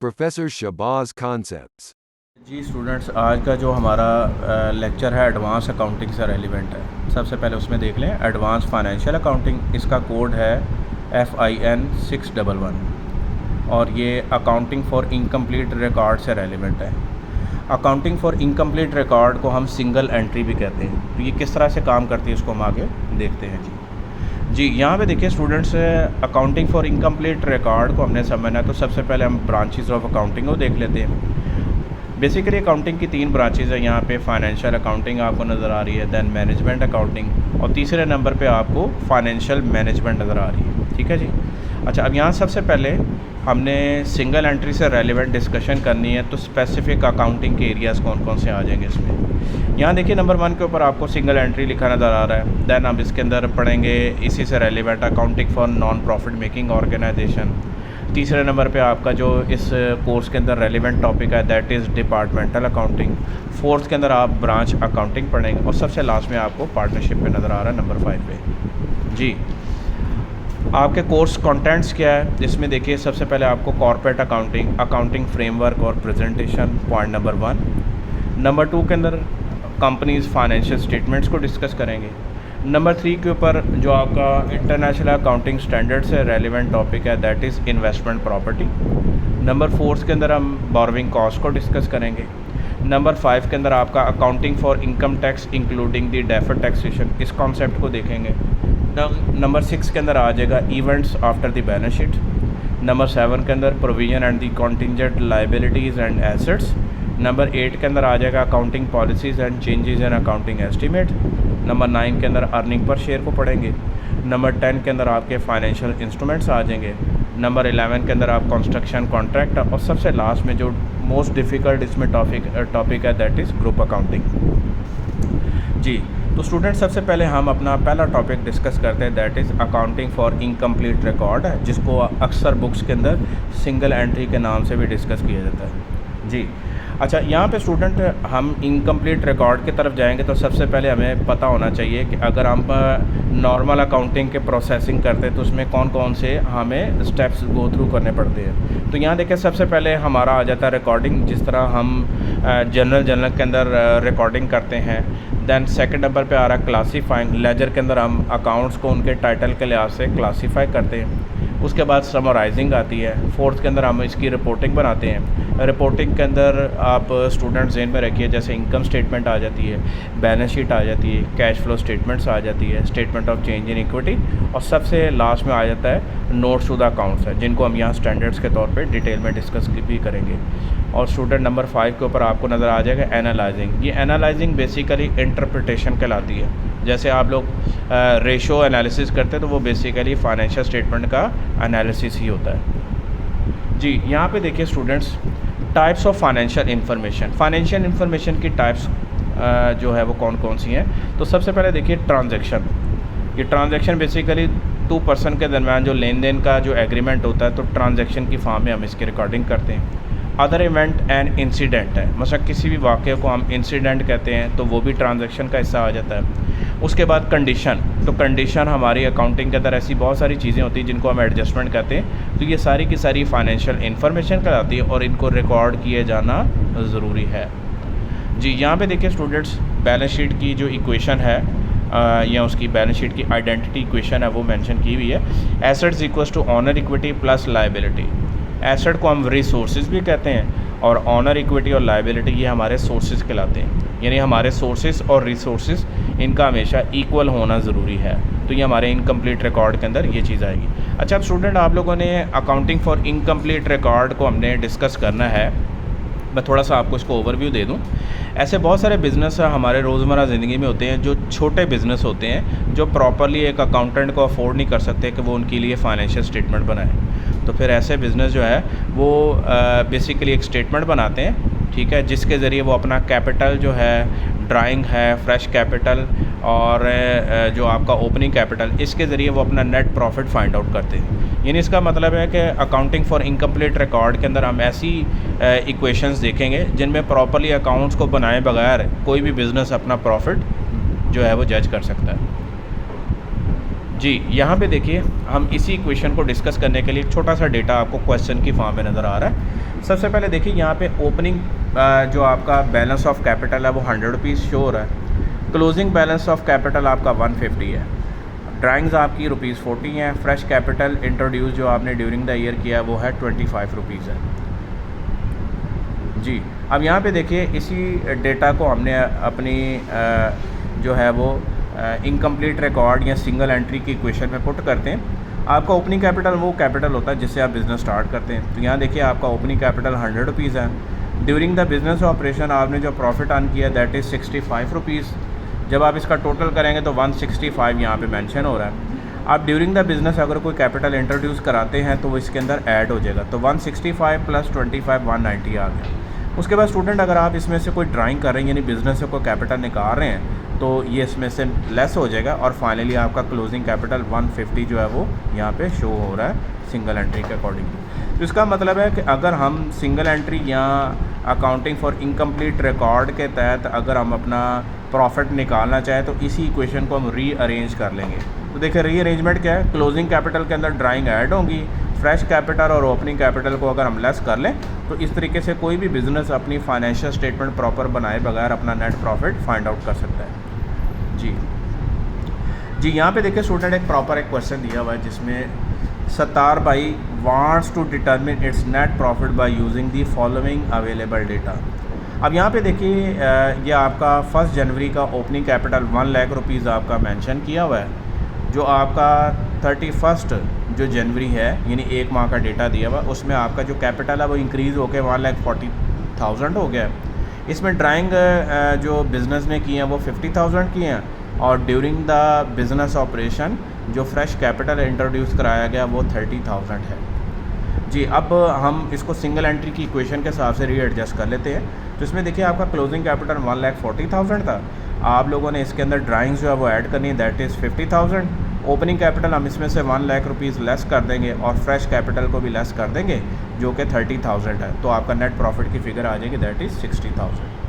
Professor Shabazz Concepts. जी students, आज का जो हमारा लेक्चर है एडवांस अकाउंटिंग से रेलिवेंट है। सबसे पहले उसमें देख लें एडवांस फाइनेंशियल अकाउंटिंग। इसका कोड है FIN 611 और ये अकाउंटिंग फॉर इनकम्प्लीट रिकॉर्ड से रेलिवेंट है। अकाउंटिंग फॉर इनकम्प्लीट रिकॉर्ड को हम सिंगल एंट्री भी कहते हैं। तो ये किस तरह से काम करती है इसको हम आगे देखते हैं। जी यहाँ पे देखिए students, accounting for incomplete record को हमने समझना है तो सबसे पहले हम ब्रांचेस ऑफ अकाउंटिंग को देख लेते हैं। बेसिकली अकाउंटिंग की 3 ब्रांचेस है यहाँ पे। फाइनेंशियल अकाउंटिंग आपको नज़र आ रही है, देन मैनेजमेंट अकाउंटिंग, और तीसरे नंबर पे आपको फाइनेंशियल मैनेजमेंट नज़र आ रही है। ठीक है जी। अच्छा, अब यहाँ सबसे पहले हमने सिंगल एंट्री से रेलिवेंट डिस्कशन करनी है तो स्पेसिफिक अकाउंटिंग के एरियाज़ कौन कौन से आ जाएंगे इसमें। यहाँ देखिए नंबर 1 के ऊपर आपको सिंगल एंट्री लिखा नज़र आ रहा है। देन हम इसके अंदर पढ़ेंगे इसी से relevant accounting for non profit making organization. तीसरे नंबर पे आपका जो इस कोर्स के अंदर रेलिवेंट टॉपिक है that is departmental accounting. Fourth के अंदर आप ब्रांच अकाउंटिंग पढ़ेंगे और सबसे लास्ट में आपको पार्टनरशिप पे नज़र आ रहा है नंबर 5 पे। जी, आपके कोर्स कंटेंट्स क्या है इसमें देखिए सबसे पहले आपको कॉर्पोरेट अकाउंटिंग, अकाउंटिंग फ्रेमवर्क और प्रेजेंटेशन, पॉइंट नंबर 1। नंबर 2 के अंदर कंपनीज फाइनेंशियल स्टेटमेंट्स को डिस्कस करेंगे। नंबर 3 के ऊपर जो आपका इंटरनेशनल अकाउंटिंग स्टैंडर्ड से रेलिवेंट टॉपिक है that is investment property. Number 4 के अंदर हम बोरोइंग कॉस्ट को डिस्कस करेंगे। नंबर 5 के अंदर आपका accounting for income tax including the deferred taxation, इस कॉन्सेप्ट को देखेंगे। नंबर 6 के अंदर आ जाएगा events after the balance sheet. Number 7 के अंदर provision and the contingent liabilities and assets. Number 8 के अंदर आ जाएगा accounting policies and changes in accounting estimate. Number 9 के अंदर अर्निंग पर शेयर को पढ़ेंगे। नंबर 10 के अंदर आपके फाइनेंशियल इंस्ट्रूमेंट्स आ जाएंगे। नंबर 11 के अंदर आप कंस्ट्रक्शन कॉन्ट्रैक्ट, और सबसे लास्ट में जो मोस्ट डिफ़िकल्ट इसमें टॉपिक है दैट इज़ ग्रुप अकाउंटिंग। जी, तो स्टूडेंट सबसे पहले हम अपना पहला टॉपिक डिस्कस करते हैं that is accounting for incomplete record, जिसको अक्सर बुक्स के अंदर सिंगल एंट्री के नाम से भी डिस्कस किया जाता है। जी, अच्छा, यहाँ पे स्टूडेंट हम इनकम्प्लीट रिकॉर्ड की तरफ जाएंगे तो सबसे पहले हमें पता होना चाहिए कि अगर हम नॉर्मल अकाउंटिंग के प्रोसेसिंग करते हैं तो उसमें कौन कौन से हमें स्टेप्स गो थ्रू करने पड़ते हैं। तो यहाँ देखिए सबसे पहले हमारा आ जाता है रिकॉर्डिंग, जिस तरह हम जनरल के अंदर रिकॉर्डिंग करते हैं। दैन सेकंड नंबर पे आ रहा है क्लासीफाइंग। लेजर के अंदर हम अकाउंट्स को उनके टाइटल के लिहाज से क्लासीफाई करते हैं। उसके बाद समराइजिंग आती है। फोर्थ के अंदर हम इसकी रिपोर्टिंग बनाते हैं। रिपोर्टिंग के अंदर आप स्टूडेंट ज़हन में रखिए जैसे इनकम स्टेटमेंट आ जाती है, बैलेंस शीट आ जाती है, कैश फ्लो स्टेटमेंट्स आ जाती है, statement of change in equity, और सबसे लास्ट में आ जाता है नोट्स टू द अकाउंट्स है, जिनको हम यहाँ स्टैंडर्ड्स के तौर पे डिटेल में डिस्कस भी करेंगे। और स्टूडेंट नंबर 5 के ऊपर आपको नज़र आ जाएगा एनालाइजिंग। ये एनालाइजिंग बेसिकली इंटरप्रिटेशन कहलाती है। जैसे आप लोग रेशो एनालिसिस करते हैं तो वो बेसिकली फाइनेंशियल स्टेटमेंट का एनालिसिस ही होता है। जी, यहाँ पे देखिए students, types of financial information. Financial information की टाइप्स जो है वो कौन कौन सी हैं। तो सबसे पहले देखिए ट्रांजैक्शन। ये ट्रांजैक्शन बेसिकली 2 पर्सन के दरमियान जो लेन देन का जो एग्रीमेंट होता है तो ट्रांजैक्शन की फॉर्म में हम इसकी रिकॉर्डिंग करते हैं। अदर इवेंट एंड इंसिडेंट है, मतलब किसी भी वाक़े को हम इंसिडेंट कहते हैं तो वो भी ट्रांजैक्शन का हिस्सा आ जाता है। उसके बाद कंडीशन, तो कंडीशन हमारी अकाउंटिंग के अंदर ऐसी बहुत सारी चीज़ें होती हैं जिनको हम एडजस्टमेंट कहते हैं। तो ये सारी की सारी फाइनेंशियल इन्फॉर्मेशन कहलाती है और इनको रिकॉर्ड किए जाना ज़रूरी है। जी, यहाँ पे देखिए स्टूडेंट्स, बैलेंस शीट की जो इक्वेशन है या उसकी बैलेंस शीट की आइडेंटिटी इक्वेशन है वो मेंशन की हुई है। Assets equals to owner equity plus liability. Asset को हम रिसोर्सेज भी कहते हैं और ऑनर इक्विटी और लायबिलिटी ये हमारे सोर्सेज कहलाते हैं। यानी हमारे सोर्सेज और रिसोर्सेज इनका हमेशा इक्वल होना ज़रूरी है। तो ये हमारे इनकम्प्लीट रिकॉर्ड के अंदर ये चीज़ आएगी। अच्छा, अब स्टूडेंट आप लोगों ने अकाउंटिंग फॉर इनकम्प्लीट रिकॉर्ड को हमने डिस्कस करना है। मैं थोड़ा सा आपको इसको ओवरव्यू दे दूं। ऐसे बहुत सारे बिज़नेस हमारे रोज़मर्रा ज़िंदगी में होते हैं जो छोटे बिज़नेस होते हैं, जो प्रॉपरली एक अकाउंटेंट को अफोर्ड नहीं कर सकते कि वो उनके लिए फ़ाइनेंशियल स्टेटमेंट बनाए। तो फिर ऐसे बिज़नेस जो है वो बेसिकली एक स्टेटमेंट बनाते हैं, ठीक है, जिसके ज़रिए वो अपना कैपिटल जो है, ड्राइंग है, फ्रेश कैपिटल और जो आपका ओपनिंग कैपिटल, इसके ज़रिए वो अपना नेट प्रॉफिट फाइंड आउट करते हैं। यानी इसका मतलब है कि अकाउंटिंग फॉर इनकम्प्लीट रिकॉर्ड के अंदर हम ऐसी इक्वेशंस देखेंगे जिनमें प्रॉपरली अकाउंट्स को बनाए बगैर कोई भी बिज़नेस अपना प्रॉफिट जो है वो जज कर सकता है। जी, यहाँ पे देखिए हम इसी इक्वेशन को डिस्कस करने के लिए एक छोटा सा डेटा आपको क्वेश्चन की फॉर्म में नज़र आ रहा है। सबसे पहले देखिए यहाँ पे ओपनिंग जो आपका बैलेंस ऑफ कैपिटल है वो 100 रुपीज़ शो हो रहा है। क्लोजिंग बैलेंस ऑफ कैपिटल आपका 150 है। ड्राइंग्स आपकी ₹40 हैं। फ्रेश कैपिटल इंट्रोड्यूस जो आपने ड्यूरिंग द ईयर किया है वो है 25 रुपीज़ है। जी, अब यहाँ पे देखिए इसी डेटा को हमने अपनी जो है वो इनकम्प्लीट रिकॉर्ड या सिंगल एंट्री की इक्वेशन में पुट करते हैं। आपका ओपनिंग कैपिटल वो कैपिटल होता है जिससे आप बिज़नेस स्टार्ट करते हैं। तो यहाँ देखिए आपका ओपनिंग कैपिटल 100 रुपीज़ है। ड्यूरिंग द बिज़नेस ऑपरेशन आपने जो प्रॉफिट अर्न किया दैट इज़ 65 रुपीज़। जब आप इसका टोटल करेंगे तो 165 यहाँ पे मेंशन हो रहा है। आप ड्यूरिंग द बिज़नेस अगर कोई कैपिटल इंट्रोड्यूस कराते हैं तो वो इसके अंदर ऐड हो जाएगा। तो 165 प्लस 25 190 आ गया। उसके बाद स्टूडेंट अगर आप इसमें से कोई ड्राइंग कर रहे हैं यानी बिज़नेस से कोई कैपिटल निकाल रहे हैं तो ये इसमें से लेस हो जाएगा और फाइनली आपका क्लोजिंग कैपिटल 150 जो है वो यहाँ पे शो हो रहा है सिंगल एंट्री के अकॉर्डिंगली। तो इसका मतलब है कि अगर हम सिंगल एंट्री या अकाउंटिंग फॉर इनकम्प्लीट रिकॉर्ड के तहत अगर हम अपना प्रॉफिट निकालना चाहें तो इसी इक्वेशन को हम रीअरेंज कर लेंगे। तो देखिए रीअरेंजमेंट क्या है, क्लोजिंग कैपिटल के अंदर ड्राइंग ऐड होंगी, फ्रेश कैपिटल और ओपनिंग कैपिटल को अगर हम लेस कर लें तो इस तरीके से कोई भी बिज़नेस अपनी फाइनेंशियल स्टेटमेंट प्रॉपर बनाए बगैर अपना नेट प्रॉफिट फाइंड आउट कर सकता है। जी, यहाँ पे देखिए स्टूडेंट एक प्रॉपर एक क्वेश्चन दिया हुआ है जिसमें Sattar bhai wants to determine its net profit by using the following available data. अब यहाँ पे देखिए ये आपका 1 जनवरी का ओपनिंग कैपिटल 1 लाख रुपीज़ आपका मेंशन किया हुआ है। जो आपका 31 जो जनवरी है यानी एक माह का डेटा दिया हुआ उसमें आपका जो कैपिटल है वो इंक्रीज़ होकर 1,40,000 हो गया है। इसमें ड्राइंग जो बिज़नेस ने की हैं वो 50,000 की हैं और ड्यूरिंग द बिज़नेस ऑपरेशन जो फ्रेश कैपिटल इंट्रोड्यूस कराया गया वो 30,000 है। जी, अब हम इसको सिंगल एंट्री की इक्वेशन के हिसाब से रीएडजस्ट कर लेते हैं। तो इसमें देखिए आपका क्लोजिंग कैपिटल 1,40,000 था। आप लोगों ने इसके अंदर ड्राइंग्स जो है वो ऐड करनी है दैट इज़ 50,000। ओपनिंग कैपिटल हम इसमें से 1 लाख रुपीज़ लेस कर देंगे और फ्रेश कैपिटल को भी लेस कर देंगे जो कि 30,000 है। तो आपका नेट प्रॉफिट की फिगर आ जाएगी दैट इज़ 60,000।